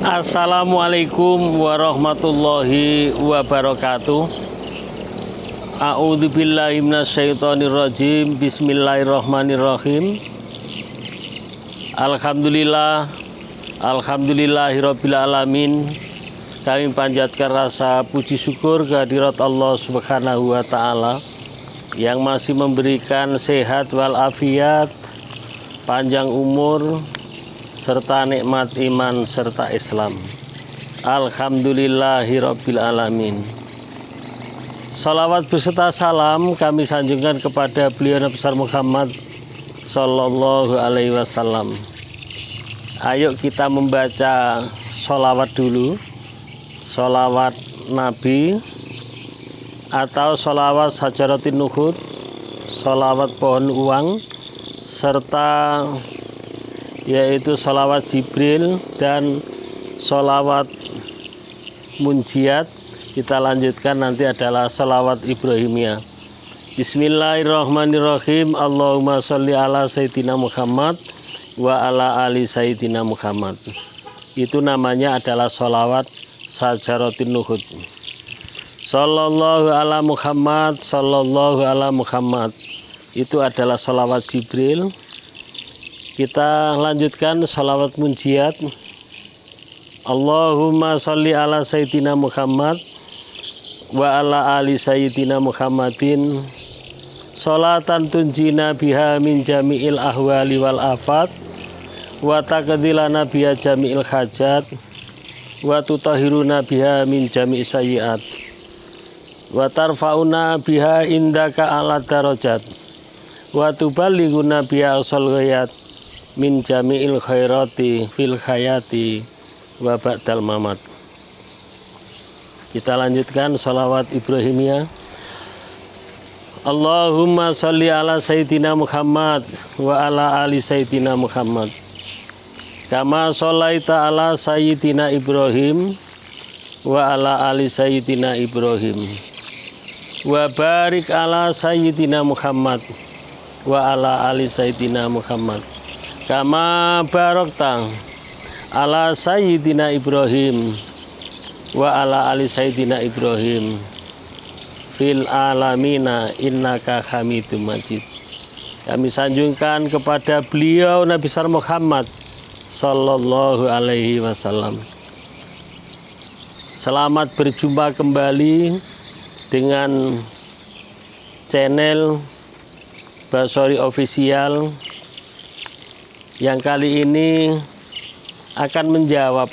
Assalamualaikum warahmatullahi wabarakatuh. A'udzubillahi minasyaitonirrajim. Bismillahirrahmanirrahim. Alhamdulillahirabbil alamin. Kami panjatkan rasa puji syukur kehadirat Allah Subhanahu wa taala yang masih memberikan sehat walafiat, panjang umur serta nikmat iman serta Islam. Alhamdulillahirabbil alamin. Salawat beserta salam kami sanjungkan kepada beliau Nabi besar Muhammad sallallahu alaihi wasallam. Ayo kita membaca sholawat dulu, sholawat Nabi atau sholawat Syajaratin Nuhud, sholawat pohon uang, serta yaitu sholawat Jibril dan sholawat Munjiat. Kita lanjutkan nanti adalah sholawat Ibrahimiyah. Bismillahirrahmanirrahim. Allahumma sholli ala Sayyidina Muhammad wa ala ali Sayyidina Muhammad. Itu namanya adalah sholawat Syajaratin Nuhud. Sallallahu ala Muhammad, sallallahu ala Muhammad. Itu adalah sholawat Jibril. Kita lanjutkan sholawat Munjiat. Allahumma sholli ala Sayyidina Muhammad wa ala ali Sayyidina Muhammadin sholatan tunjina biha min jami'il ahwali wal afat wa taqdilana biha jami'il hajat wa tutahhiruna biha min jami'i sayyi'at wa tarfa'una biha indaka ala darajat wa tuballighuna biha asal ghayat min jami'il khairati fil hayati wa ba'dal mamat. Kita lanjutkan sholawat Ibrahimiyah. Allahumma sholli ala Sayyidina Muhammad wa ala ali Sayyidina Muhammad kama sholaita ala Sayyidina Ibrahim wa ala ali Sayyidina Ibrahim wa barik ala Sayyidina Muhammad wa ala ali Sayyidina Muhammad kama barakta ala Sayyidina Ibrahim wa ala ali Sayyidina Ibrahim fil alamina innaka hamidum majid. Kami sanjungkan kepada beliau Nabi besar Muhammad sallallahu alaihi wasallam. Selamat berjumpa kembali dengan channel Basori Official yang kali ini akan menjawab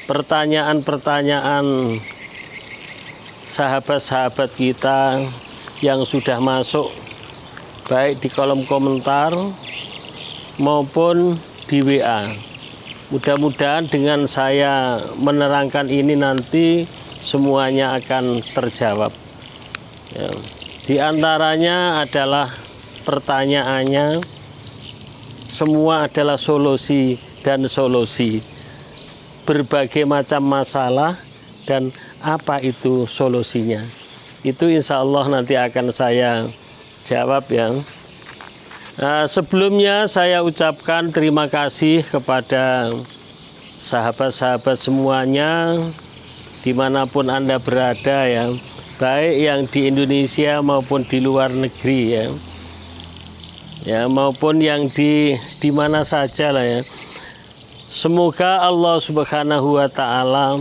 pertanyaan-pertanyaan sahabat-sahabat kita yang sudah masuk baik di kolom komentar maupun di WA. Mudah-mudahan dengan saya menerangkan ini nanti semuanya akan terjawab. Ya. Di antaranya adalah pertanyaannya semua adalah solusi dan solusi berbagai macam masalah dan apa itu solusinya. Itu insya Allah nanti akan saya jawab ya. Nah, sebelumnya saya ucapkan terima kasih kepada sahabat-sahabat semuanya dimanapun Anda berada ya, baik yang di Indonesia maupun di luar negeri ya, ya maupun yang di mana saja lah ya. Semoga Allah Subhanahu wa taala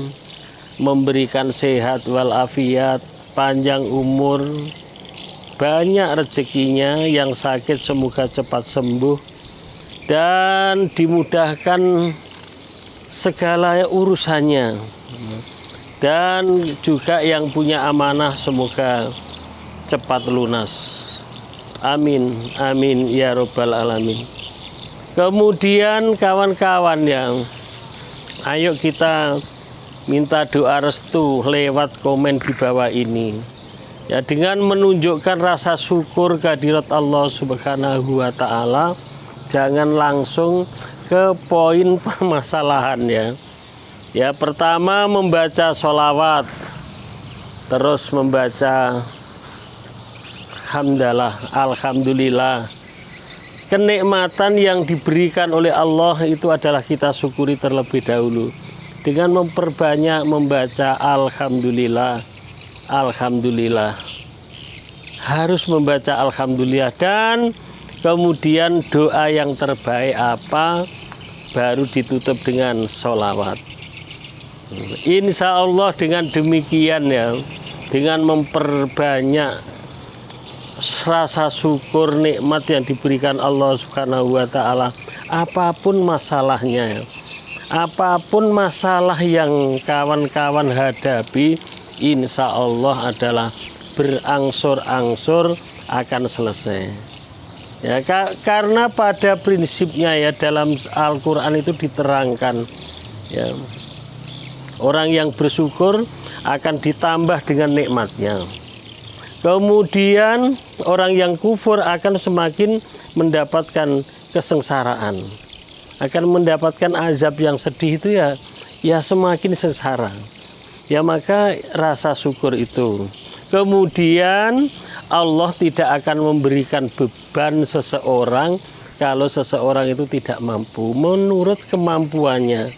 memberikan sehat walafiat, panjang umur, banyak rezekinya, yang sakit semoga cepat sembuh dan dimudahkan segala urusannya, dan juga yang punya amanah semoga cepat lunas. Amin, amin ya robbal alamin. Kemudian kawan-kawan yang ayo kita minta doa restu lewat komen di bawah ini ya, dengan menunjukkan rasa syukur kehadirat Allah Subhanahu wa taala. Jangan langsung ke poin permasalahan ya. Ya, pertama membaca sholawat, terus membaca hamdalah, alhamdulillah, kenikmatan yang diberikan oleh Allah itu adalah kita syukuri terlebih dahulu dengan memperbanyak membaca alhamdulillah. Alhamdulillah. Harus membaca alhamdulillah, dan kemudian doa yang terbaik apa? Baru ditutup dengan sholawat. Insya Allah dengan demikian ya, dengan memperbanyak rasa syukur nikmat yang diberikan Allah Subhanahu wa Ta'ala, apapun masalahnya, apapun masalah yang kawan-kawan hadapi, insya Allah adalah berangsur-angsur akan selesai. Ya, karena pada prinsipnya ya dalam Al-Quran itu diterangkan ya, orang yang bersyukur akan ditambah dengan nikmatnya. Kemudian orang yang kufur akan semakin mendapatkan kesengsaraan, akan mendapatkan azab yang sedih itu ya semakin sengsara. Ya maka rasa syukur itu. Kemudian Allah tidak akan memberikan beban seseorang kalau seseorang itu tidak mampu menurut kemampuannya.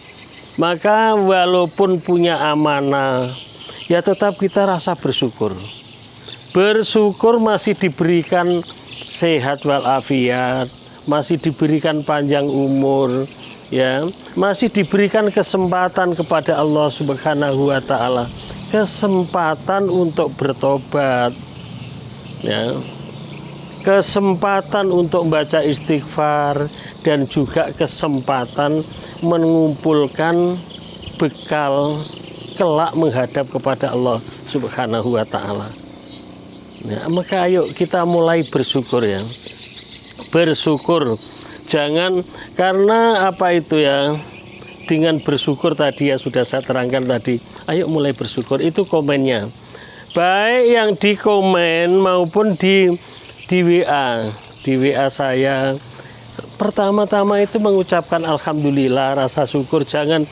Maka walaupun punya amanah, ya tetap kita rasa bersyukur. Bersyukur masih diberikan sehat walafiat, masih diberikan panjang umur, ya, masih diberikan kesempatan kepada Allah Subhanahu wa Ta'ala, kesempatan untuk bertobat, ya, kesempatan untuk membaca istighfar, dan juga kesempatan mengumpulkan bekal kelak menghadap kepada Allah Subhanahu wa Ta'ala. Ya, maka ayo kita mulai bersyukur ya. Bersyukur. Jangan karena apa itu ya. Dengan bersyukur tadi ya sudah saya terangkan tadi. Ayo mulai bersyukur, itu komennya. Baik yang di komen maupun di WA. Di WA saya pertama-tama itu mengucapkan alhamdulillah, rasa syukur. Jangan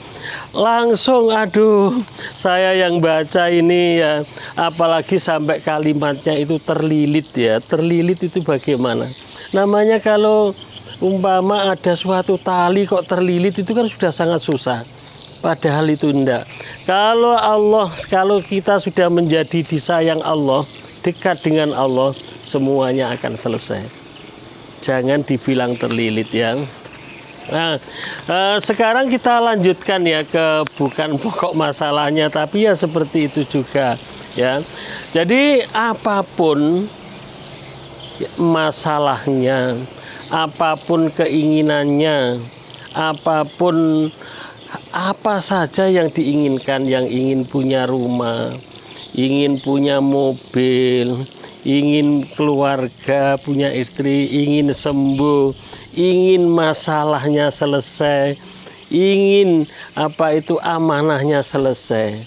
langsung aduh saya yang baca ini ya, apalagi sampai kalimatnya itu terlilit ya. Terlilit itu bagaimana? Namanya kalau umpama ada suatu tali kok terlilit itu kan sudah sangat susah. Padahal itu enggak. Kalau kita sudah menjadi disayang Allah, dekat dengan Allah, semuanya akan selesai. Jangan dibilang terlilit ya. Nah, sekarang kita lanjutkan ya ke bukan pokok masalahnya, tapi ya seperti itu juga ya. Jadi apapun masalahnya, apapun keinginannya, apapun apa saja yang diinginkan, yang ingin punya rumah, ingin punya mobil, ingin keluarga, punya istri, ingin sembuh, ingin masalahnya selesai, ingin apa itu amanahnya selesai,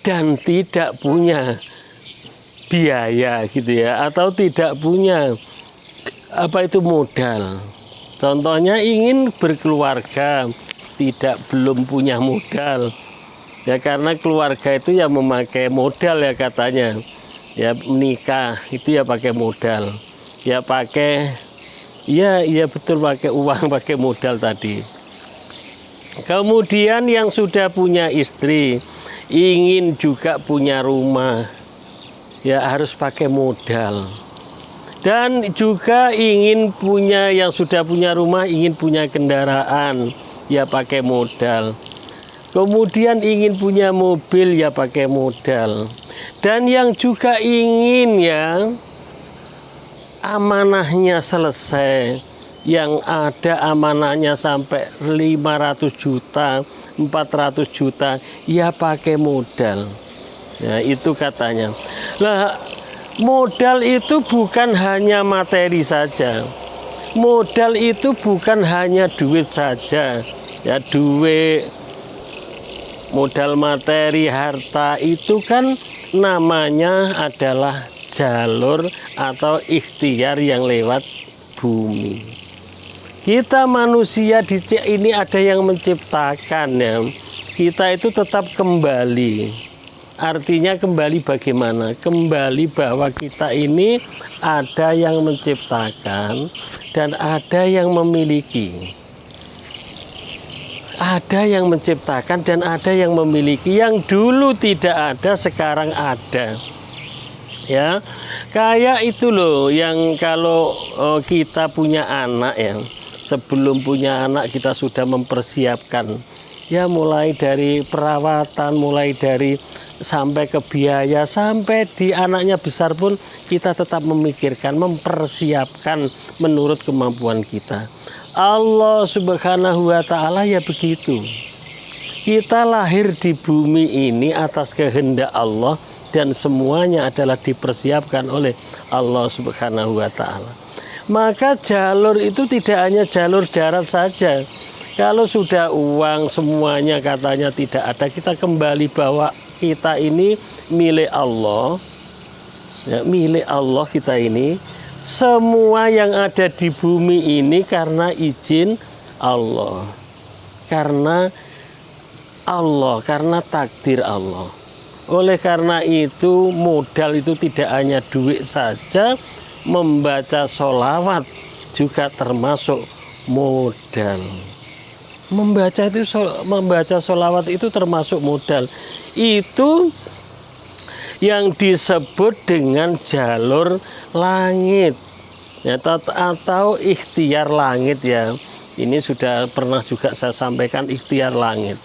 dan tidak punya biaya gitu ya, atau tidak punya apa itu modal. Contohnya ingin berkeluarga, belum punya modal ya, karena keluarga itu ya memakai modal ya katanya. Ya menikah itu ya pakai modal, ya pakai ya betul, pakai uang, pakai modal tadi. Kemudian yang sudah punya istri ingin juga punya rumah, ya harus pakai modal. Dan juga ingin punya, yang sudah punya rumah ingin punya kendaraan, ya pakai modal. Kemudian ingin punya mobil, ya pakai modal. Dan yang juga ingin ya amanahnya selesai, yang ada amanahnya sampai 500 juta, 400 juta, ya pakai modal. Ya itu katanya. Lah modal itu bukan hanya materi saja. Modal itu bukan hanya duit saja. Ya duit, modal materi, harta itu kan namanya adalah jalur atau ikhtiar yang lewat bumi. Kita manusia ini ada yang menciptakan ya. Kita itu tetap kembali. Artinya kembali bagaimana? Kembali bahwa kita ini ada yang menciptakan dan ada yang memiliki. Ada yang menciptakan dan ada yang memiliki. Yang dulu tidak ada, sekarang ada. Ya, kayak itu loh yang kalau kita punya anak ya, sebelum punya anak kita sudah mempersiapkan. Ya, mulai dari perawatan, mulai dari sampai ke biaya, sampai di anaknya besar pun kita tetap memikirkan, mempersiapkan menurut kemampuan kita. Allah Subhanahu wa Ta'ala ya begitu. Kita lahir di bumi ini atas kehendak Allah dan semuanya adalah dipersiapkan oleh Allah Subhanahu wa Ta'ala. Maka jalur itu tidak hanya jalur darat saja. Kalau sudah uang semuanya katanya tidak ada, kita kembali bahwa kita ini milik Allah, ya, milik Allah kita ini. Semua yang ada di bumi ini karena izin Allah, karena Allah, karena takdir Allah. Oleh karena itu modal itu tidak hanya duit saja, membaca sholawat juga termasuk modal. Membaca sholawat itu termasuk modal. Itu yang disebut dengan jalur langit ya, atau ikhtiar langit ya. Ini sudah pernah juga saya sampaikan, ikhtiar langit.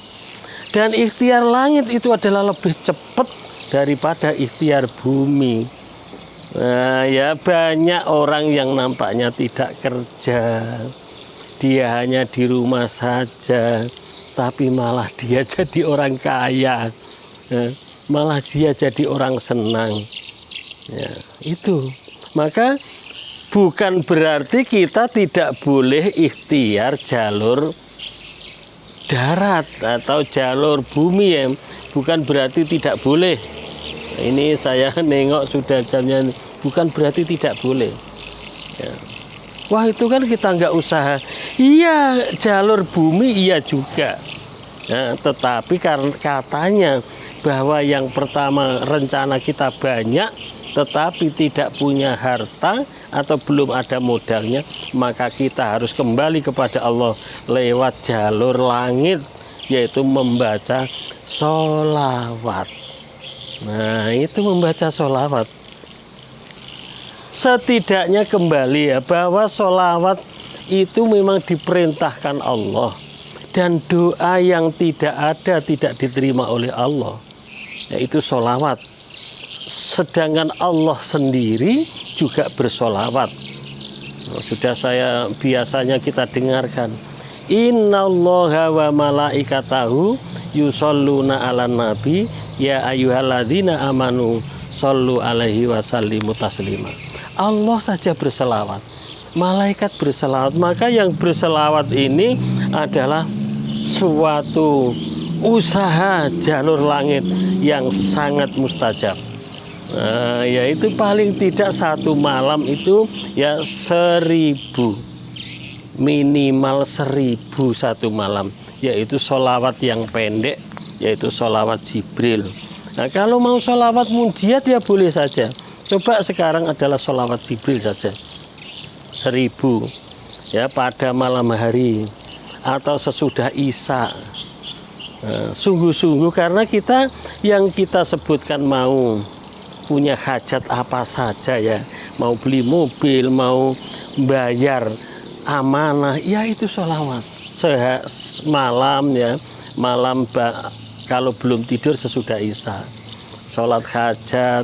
Dan ikhtiar langit itu adalah lebih cepat daripada ikhtiar bumi. Nah, ya banyak orang yang nampaknya tidak kerja, dia hanya di rumah saja, tapi malah dia jadi orang kaya, malah dia jadi orang senang. Ya, itu. Maka bukan berarti kita tidak boleh ikhtiar jalur darat atau jalur bumi ya. Bukan berarti tidak boleh. Ini saya nengok sudah jamnya, bukan berarti tidak boleh. Ya. Wah itu kan kita nggak usaha. Iya jalur bumi iya juga. Ya, tetapi karena katanya bahwa yang pertama rencana kita banyak tetapi tidak punya harta atau belum ada modalnya, maka kita harus kembali kepada Allah lewat jalur langit, yaitu membaca sholawat. Nah itu membaca sholawat. Setidaknya kembali ya, bahwa sholawat itu memang diperintahkan Allah. Dan doa yang tidak ada tidak diterima oleh Allah, yaitu sholawat. Sedangkan Allah sendiri juga bersolawat. Sudah saya biasanya kita dengarkan, innallaha wa malaikatahu yusholluna ala nabi ya ayyuhalladzina amanu shollu alaihi wasallimu taslima. Allah saja berselawat, malaikat berselawat. Maka yang berselawat ini adalah suatu usaha jalur langit yang sangat mustajab. Yaitu paling tidak satu malam itu ya 1000, minimal 1000 satu malam, yaitu sholawat yang pendek, yaitu sholawat Jibril. Nah kalau mau sholawat munjiat ya boleh saja. Coba sekarang adalah sholawat Jibril saja 1000 ya pada malam hari atau sesudah Isya. Sungguh-sungguh karena kita yang kita sebutkan mau punya hajat apa saja ya, mau beli mobil, mau bayar amanah, ya itu sholawat malam ya, malam kalau belum tidur sesudah Isya, sholat hajat,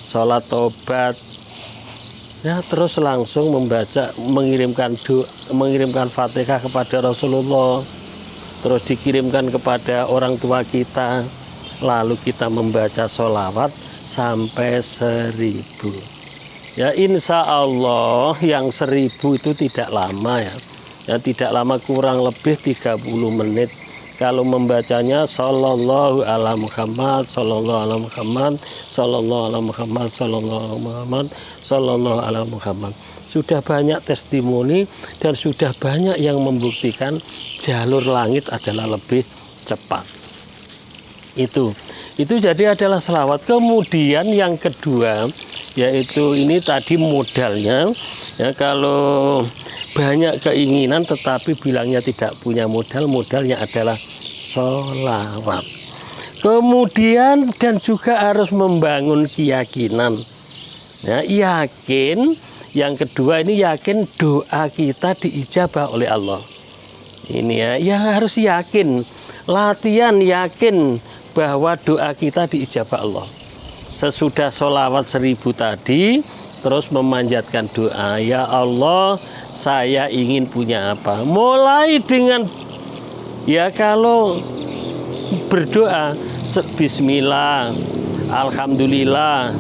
sholat tobat ya, terus langsung membaca, mengirimkan Fatihah kepada Rasulullah, terus dikirimkan kepada orang tua kita, lalu kita membaca sholawat sampai 1000 ya, insya Allah yang 1000 itu tidak lama ya, tidak lama, kurang lebih 30 menit kalau membacanya sallallahu ala Muhammad, sallallahu ala Muhammad, sallallahu ala Muhammad, sallallahu ala Muhammad, sallallahu ala Muhammad. Sudah banyak testimoni dan sudah banyak yang membuktikan jalur langit adalah lebih cepat. Itu Itu jadi adalah selawat. Kemudian yang kedua, yaitu ini tadi modalnya, ya, kalau banyak keinginan tetapi bilangnya tidak punya modal, modalnya adalah sholawat. Kemudian dan juga harus membangun keyakinan, ya, yakin. Yang kedua ini yakin doa kita diijabah oleh Allah. Ini ya harus yakin, latihan yakin bahwa doa kita diijabah Allah. Sesudah sholawat 1000 tadi, terus memanjatkan doa, ya Allah, saya ingin punya apa. Mulai dengan, ya kalau berdoa, bismillah, alhamdulillah,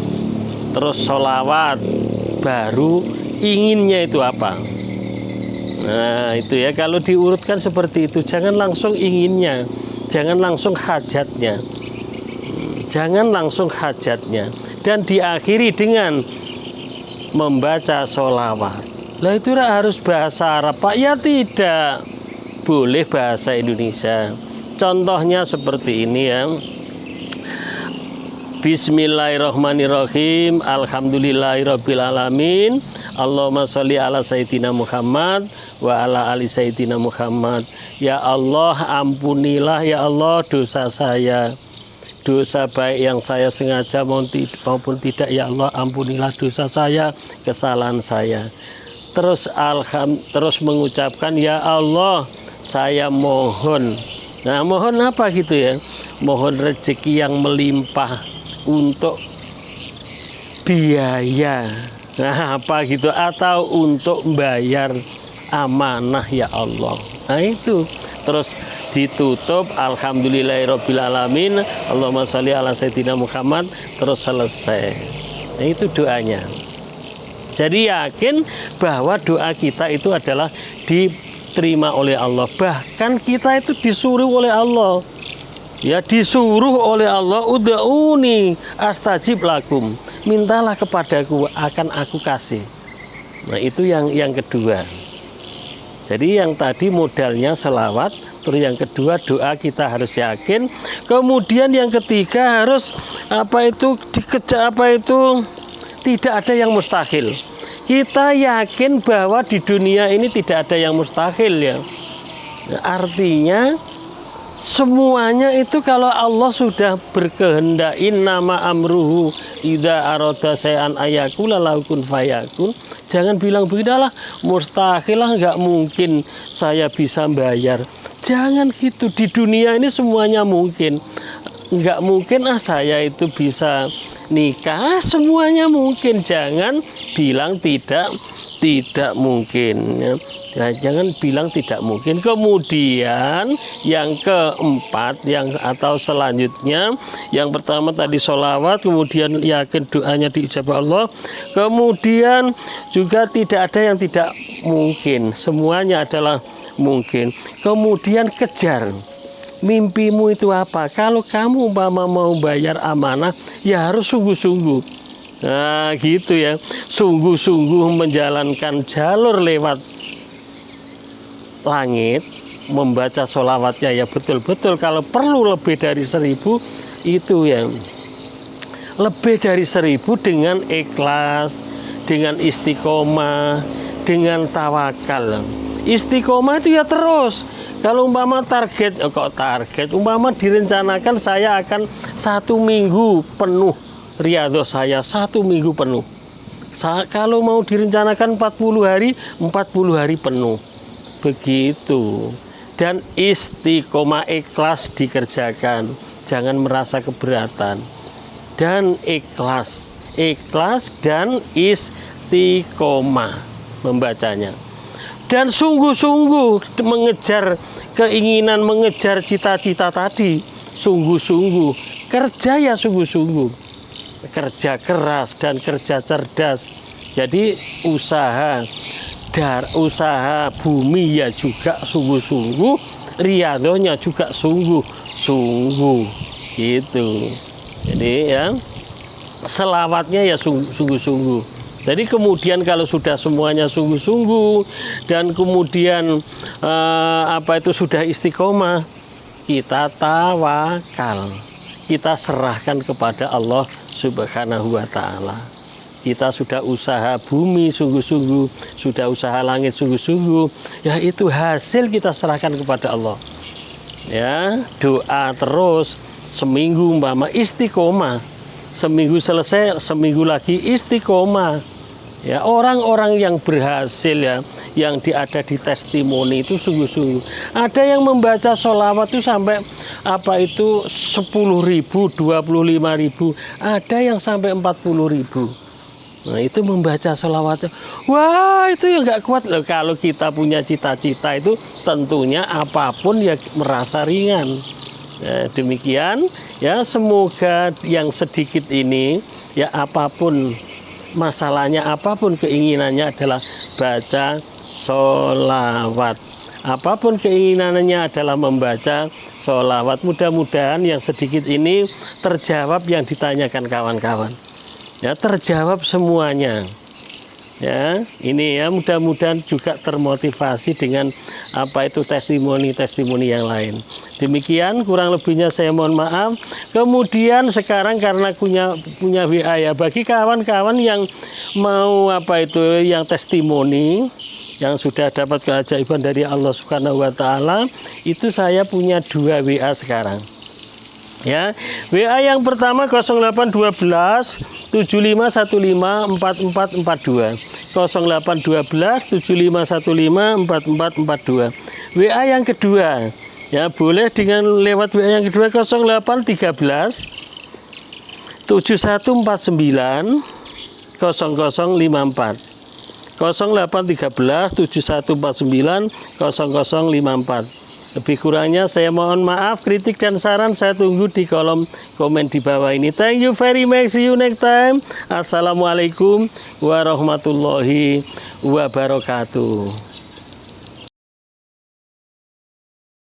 terus sholawat, baru inginnya itu apa. Nah itu ya, kalau diurutkan seperti itu, jangan langsung inginnya, jangan langsung hajatnya, jangan langsung hajatnya, dan diakhiri dengan membaca sholawat. Lah itu harus bahasa Arab, Pak? Ya tidak, boleh bahasa Indonesia. Contohnya seperti ini ya. Bismillahirrahmanirrahim. Alhamdulillahirrabbilalamin. Allahumma sholli ala sayyidina Muhammad wa ala ali sayyidina Muhammad. Ya Allah, ampunilah ya Allah dosa saya. Dosa baik yang saya sengaja maupun tidak, ya Allah ampunilah dosa saya, kesalahan saya. Terus mengucapkan, ya Allah, saya mohon. Nah, mohon apa gitu ya? Mohon rezeki yang melimpah untuk biaya. Nah, apa gitu, atau untuk bayar amanah ya Allah. Nah, itu. Terus ditutup alhamdulillahirabbil Allahumma sholli ala sayyidina Muhammad, terus selesai. Nah, itu doanya. Jadi yakin bahwa doa kita itu adalah diterima oleh Allah. Bahkan kita itu disuruh oleh Allah. Ya, disuruh oleh Allah, ud'uni astajib lakum. Mintalah kepadaku, akan aku kasih. Nah, itu yang kedua. Jadi yang tadi modalnya selawat, terus yang kedua doa kita harus yakin. Kemudian yang ketiga harus tidak ada yang mustahil. Kita yakin bahwa di dunia ini tidak ada yang mustahil ya. Artinya semuanya itu kalau Allah sudah berkehendak, innama amruhu idza arada shay'an ayakula lahu kun fayakun. Jangan bilang beginilah mustahil lah, nggak mungkin saya bisa bayar. Jangan gitu, di dunia ini semuanya mungkin. Nggak mungkin saya itu bisa nikah, semuanya mungkin. Jangan bilang tidak mungkin ya. Jangan bilang tidak mungkin. Kemudian yang keempat atau selanjutnya, yang pertama tadi sholawat, kemudian yakin doanya diijabah Allah, kemudian juga tidak ada yang tidak mungkin, semuanya adalah mungkin. Kemudian kejar mimpimu itu apa. Kalau kamu mau bayar amanah, ya harus sungguh-sungguh. Nah gitu ya, sungguh-sungguh menjalankan jalur lewat langit, membaca sholawatnya ya betul-betul. Kalau perlu lebih dari 1000 itu ya, lebih dari 1000 dengan ikhlas, dengan istiqomah, dengan tawakal. Istiqomah itu ya terus. Kalau umpama umpama direncanakan saya akan 1 minggu penuh riyadhah saya, 1 minggu penuh. Kalau mau direncanakan 40 hari, 40 hari penuh. Begitu. Dan istiqomah, ikhlas dikerjakan, jangan merasa keberatan. Dan ikhlas dan istiqomah membacanya. Dan sungguh-sungguh mengejar keinginan, mengejar cita-cita tadi. Sungguh-sungguh kerja ya, sungguh-sungguh kerja keras dan kerja cerdas. Jadi usaha bumi ya juga sungguh-sungguh, riyadhahnya juga sungguh-sungguh gitu. Jadi ya selawatnya ya sungguh-sungguh. Jadi kemudian kalau sudah semuanya sungguh-sungguh dan kemudian sudah istiqomah, kita tawakal. kita serahkan kepada Allah Subhanahu wa Ta'ala. Kita sudah usaha bumi sungguh-sungguh, sudah usaha langit sungguh-sungguh, ya itu hasil kita serahkan kepada Allah. Ya, doa terus, seminggu umpama istiqomah, seminggu selesai, seminggu lagi istiqomah. Ya, orang-orang yang berhasil ya, yang ada di testimoni itu sungguh-sungguh. Ada yang membaca sholawat itu sampai 10.000, 25.000, ada yang sampai 40.000. Nah, itu membaca sholawatnya. Wah, itu ya nggak kuat loh. Kalau kita punya cita-cita itu tentunya apapun ya merasa ringan. Ya, demikian ya, semoga yang sedikit ini ya, apapun masalahnya, apapun keinginannya adalah baca sholawat. Apapun keinginannya adalah membaca sholawat. Mudah-mudahan yang sedikit ini terjawab yang ditanyakan kawan-kawan. Ya, terjawab semuanya. Ya, ini ya, mudah-mudahan juga termotivasi dengan testimoni-testimoni yang lain. Demikian kurang lebihnya saya mohon maaf. Kemudian sekarang karena punya WA ya, bagi kawan-kawan yang mau yang testimoni, yang sudah dapat keajaiban dari Allah Subhanahu wa Ta'ala, itu saya punya 2 WA sekarang. Ya, WA yang pertama 0812 7515 4442, 0812 7515 4442. WA yang kedua ya, boleh dengan lewat WA yang kedua 0813 7149 0054, 0813 7149 0054. Lebih kurangnya saya mohon maaf, kritik dan saran saya tunggu di kolom komen di bawah ini. Thank you very much, see you next time. Assalamualaikum warahmatullahi wabarakatuh.